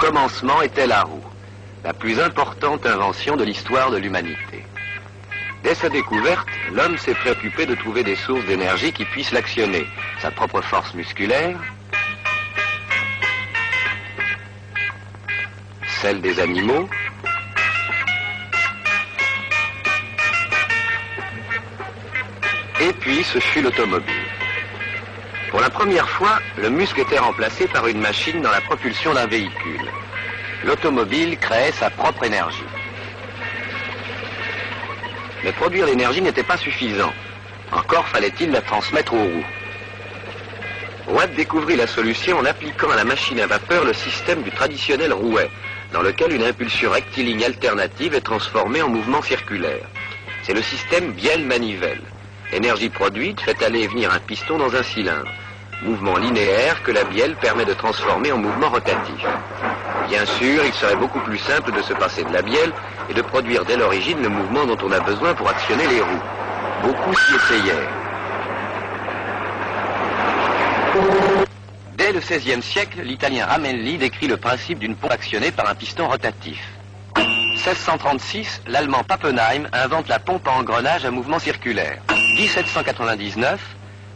commencement était la roue, la plus importante invention de l'histoire de l'humanité. Dès sa découverte, l'homme s'est préoccupé de trouver des sources d'énergie qui puissent l'actionner, sa propre force musculaire, celle des animaux, et puis ce fut l'automobile. Pour la première fois, le muscle était remplacé par une machine dans la propulsion d'un véhicule. L'automobile créait sa propre énergie. Mais produire l'énergie n'était pas suffisant. Encore fallait-il la transmettre aux roues. Watt découvrit la solution en appliquant à la machine à vapeur le système du traditionnel rouet, dans lequel une impulsion rectiligne alternative est transformée en mouvement circulaire. C'est le système bielle-manivelle. L'énergie produite fait aller et venir un piston dans un cylindre. Mouvement linéaire que la bielle permet de transformer en mouvement rotatif. Bien sûr, il serait beaucoup plus simple de se passer de la bielle et de produire dès l'origine le mouvement dont on a besoin pour actionner les roues. Beaucoup s'y essayèrent. Dès le XVIe siècle, l'Italien Ramelli décrit le principe d'une pompe actionnée par un piston rotatif. 1636, l'Allemand Pappenheim invente la pompe à engrenage à mouvement circulaire. 1799,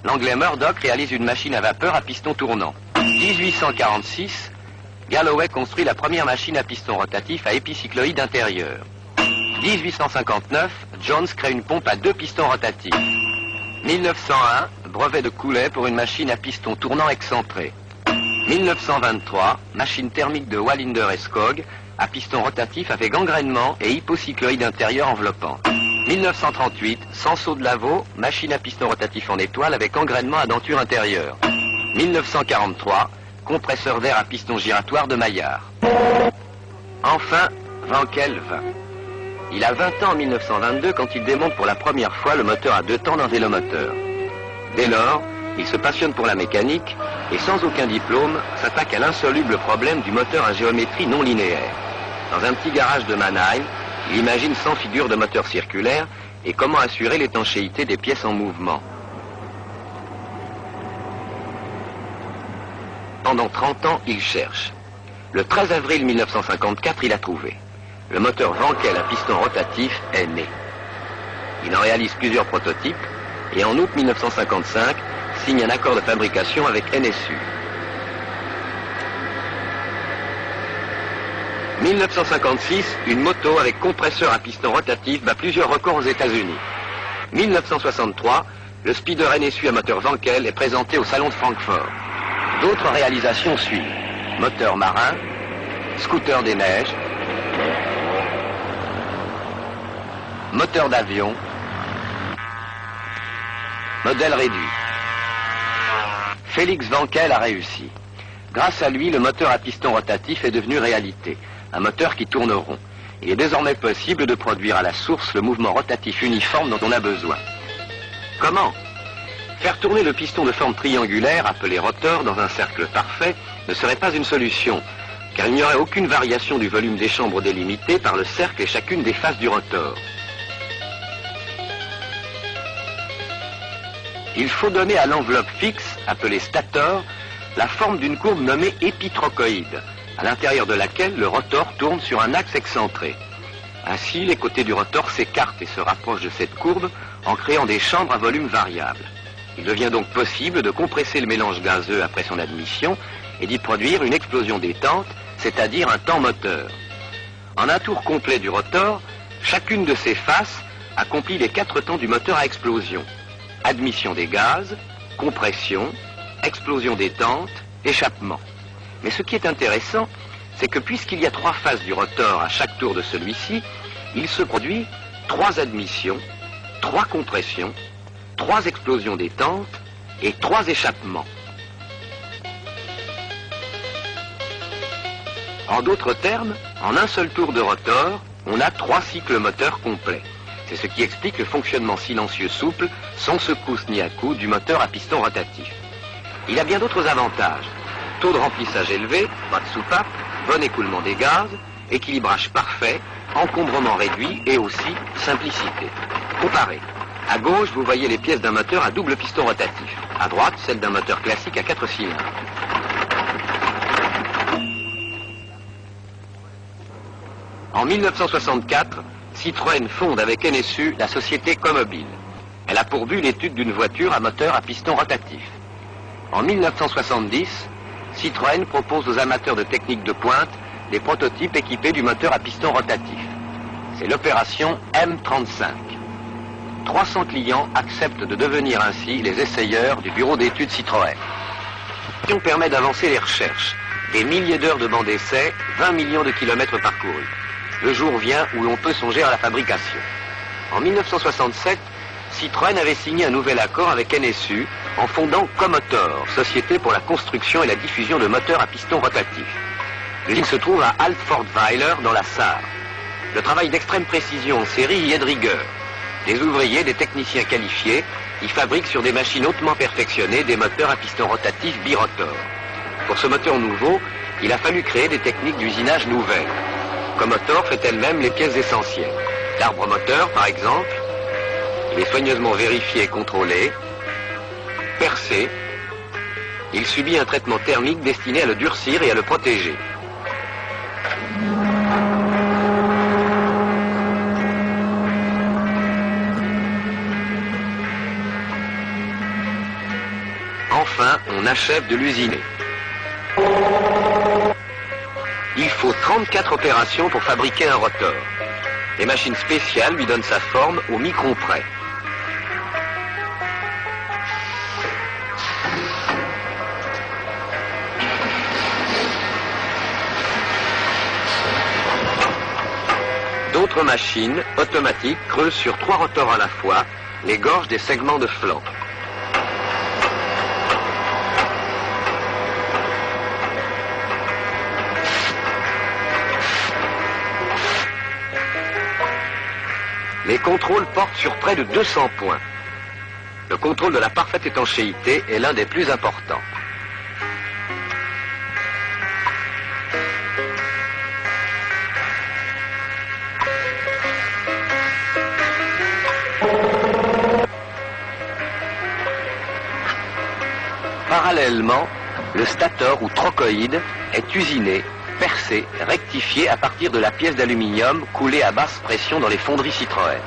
l'Anglais Murdoch réalise une machine à vapeur à piston tournant. 1846, Galloway construit la première machine à piston rotatif à épicycloïde intérieur. 1859, Jones crée une pompe à 2 pistons rotatifs. 1901, brevet de Coulet pour une machine à piston tournant excentré. 1923, machine thermique de Wallinder et Skog à piston rotatif avec engrainement et hypocycloïde intérieur enveloppant. 1938, Sanso de Lavaux, machine à piston rotatif en étoile avec engrainement à denture intérieure. 1943, compresseur d'air à piston giratoire de Maillard. Enfin, Wankel vint. Il a 20 ans en 1922 quand il démonte pour la première fois le moteur à 2 temps d'un vélomoteur. Dès lors, il se passionne pour la mécanique et sans aucun diplôme s'attaque à l'insoluble problème du moteur à géométrie non linéaire. Dans un petit garage de Mannheim, il imagine 100 figures de moteurs circulaires et comment assurer l'étanchéité des pièces en mouvement. Pendant 30 ans, il cherche. Le 13 avril 1954, il a trouvé. Le moteur Wankel à piston rotatif est né. Il en réalise plusieurs prototypes et en août 1955, signe un accord de fabrication avec NSU. 1956, une moto avec compresseur à piston rotatif bat plusieurs records aux États-Unis. 1963, le speeder NSU à moteur Wankel est présenté au Salon de Francfort. D'autres réalisations suivent. Moteur marin, scooter des neiges, moteur d'avion, modèle réduit. Félix Wankel a réussi. Grâce à lui, le moteur à piston rotatif est devenu réalité. Un moteur qui tourne rond. Il est désormais possible de produire à la source le mouvement rotatif uniforme dont on a besoin. Comment ? Faire tourner le piston de forme triangulaire, appelé rotor, dans un cercle parfait, ne serait pas une solution, car il n'y aurait aucune variation du volume des chambres délimitées par le cercle et chacune des faces du rotor. Il faut donner à l'enveloppe fixe, appelée stator, la forme d'une courbe nommée épitrochoïde, à l'intérieur de laquelle le rotor tourne sur un axe excentré. Ainsi, les côtés du rotor s'écartent et se rapprochent de cette courbe en créant des chambres à volume variable. Il devient donc possible de compresser le mélange gazeux après son admission et d'y produire une explosion détente, c'est-à-dire un temps moteur. En un tour complet du rotor, chacune de ces faces accomplit les 4 temps du moteur à explosion. Admission des gaz, compression, explosion détente, échappement. Mais ce qui est intéressant, c'est que puisqu'il y a 3 phases du rotor à chaque tour de celui-ci, il se produit 3 admissions, 3 compressions, 3 explosions détente et 3 échappements. En d'autres termes, en un seul tour de rotor, on a 3 cycles moteurs complets. C'est ce qui explique le fonctionnement silencieux souple, sans secousse ni à-coups, du moteur à piston rotatif. Il a bien d'autres avantages. Taux de remplissage élevé, pas de soupape, bon écoulement des gaz, équilibrage parfait, encombrement réduit et aussi simplicité. Comparez. À gauche, vous voyez les pièces d'un moteur à double piston rotatif. À droite, celle d'un moteur classique à 4 cylindres. En 1964, Citroën fonde avec NSU la société Comobile. Elle a pour but l'étude d'une voiture à moteur à piston rotatif. En 1970, Citroën propose aux amateurs de technique de pointe des prototypes équipés du moteur à piston rotatif. C'est l'opération M35. 300 clients acceptent de devenir ainsi les essayeurs du bureau d'études Citroën. On permet d'avancer les recherches. Des milliers d'heures de bancs d'essai, 20 millions de kilomètres parcourus. Le jour vient où l'on peut songer à la fabrication. En 1967, Citroën avait signé un nouvel accord avec NSU en fondant Comotor, société pour la construction et la diffusion de moteurs à piston rotatif. L'usine se trouve à Altfortweiler dans la Sarre. Le travail d'extrême précision en série y est de rigueur. Des ouvriers, des techniciens qualifiés, y fabriquent sur des machines hautement perfectionnées des moteurs à piston rotatif birotor. Pour ce moteur nouveau, il a fallu créer des techniques d'usinage nouvelles. Comotor fait elle-même les pièces essentielles. L'arbre moteur, par exemple, il est soigneusement vérifié et contrôlé, percé. Il subit un traitement thermique destiné à le durcir et à le protéger. Enfin, on achève de l'usiner. Il faut 34 opérations pour fabriquer un rotor. Les machines spéciales lui donnent sa forme au micron près. D'autres machines, automatiques, creusent sur 3 rotors à la fois, les gorges des segments de flanc. Les contrôles portent sur près de 200 points. Le contrôle de la parfaite étanchéité est l'un des plus importants. Parallèlement, le stator ou trochoïde est usiné, percé, rectifié à partir de la pièce d'aluminium coulée à basse pression dans les fonderies Citroën.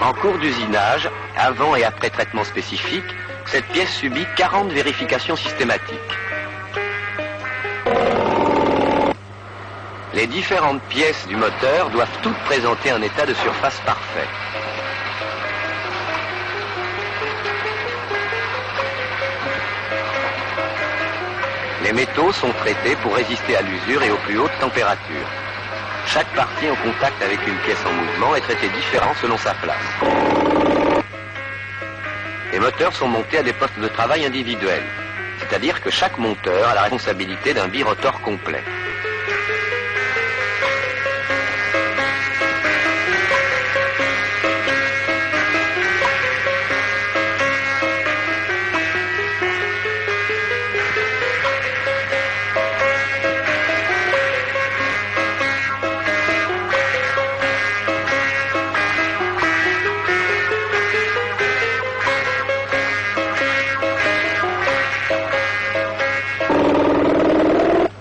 En cours d'usinage, avant et après traitement spécifique, cette pièce subit 40 vérifications systématiques. Les différentes pièces du moteur doivent toutes présenter un état de surface parfait. Les métaux sont traités pour résister à l'usure et aux plus hautes températures. Chaque partie en contact avec une pièce en mouvement est traitée différent selon sa place. Les moteurs sont montés à des postes de travail individuels, c'est-à-dire que chaque monteur a la responsabilité d'un birotor complet.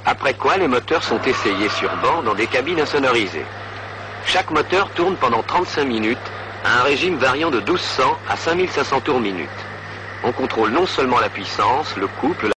Après quoi, les moteurs sont essayés sur bord dans des cabines insonorisées. Chaque moteur tourne pendant 35 minutes à un régime variant de 1200 à 5500 tours minute. On contrôle non seulement la puissance, le couple,